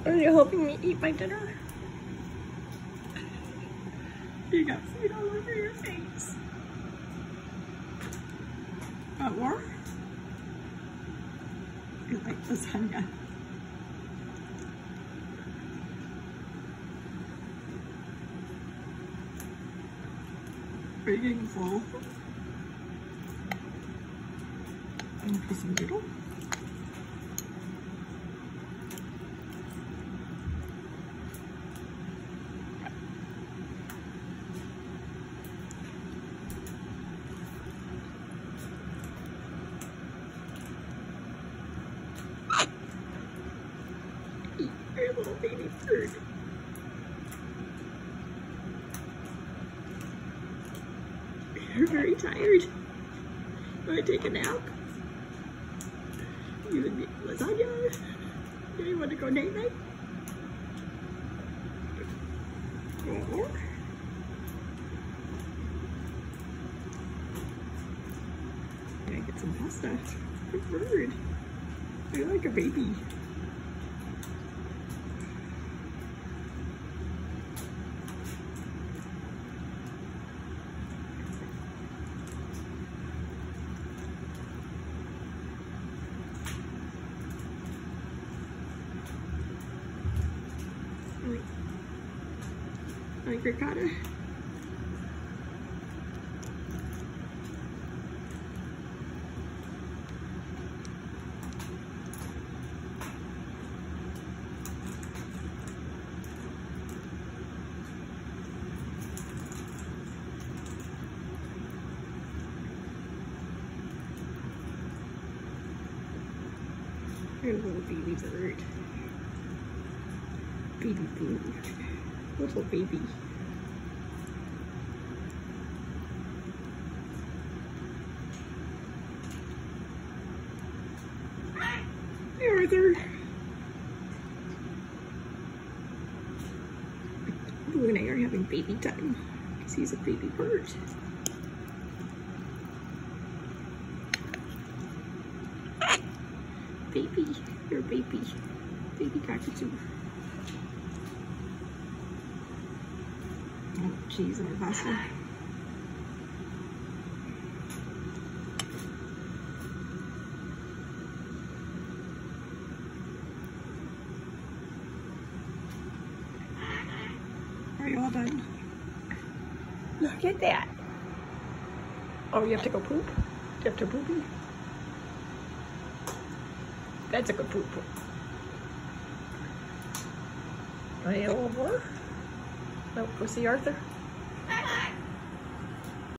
Are you helping me eat my dinner? You got food all over your face. Got more? You like lasagna. Are you getting full? And for some noodle? Eat your little baby bird. You're very tired. You want to take a nap? You would be lasagna. You want to go night night? Want more? Can I get some pasta? Good bird. You're like a baby. Like ricotta. Here's a little baby bird. Baby bird. Little baby. Hey Arthur. Blue and I are having baby time because he's a baby bird. Baby, you're a baby. Baby cockatoo. Oh, cheese on the pasta. Are you all done? Look at that. Oh, you have to go poop? Do you have to poopy? That's a good poop. Want to eat a little more? Nope, go see Arthur.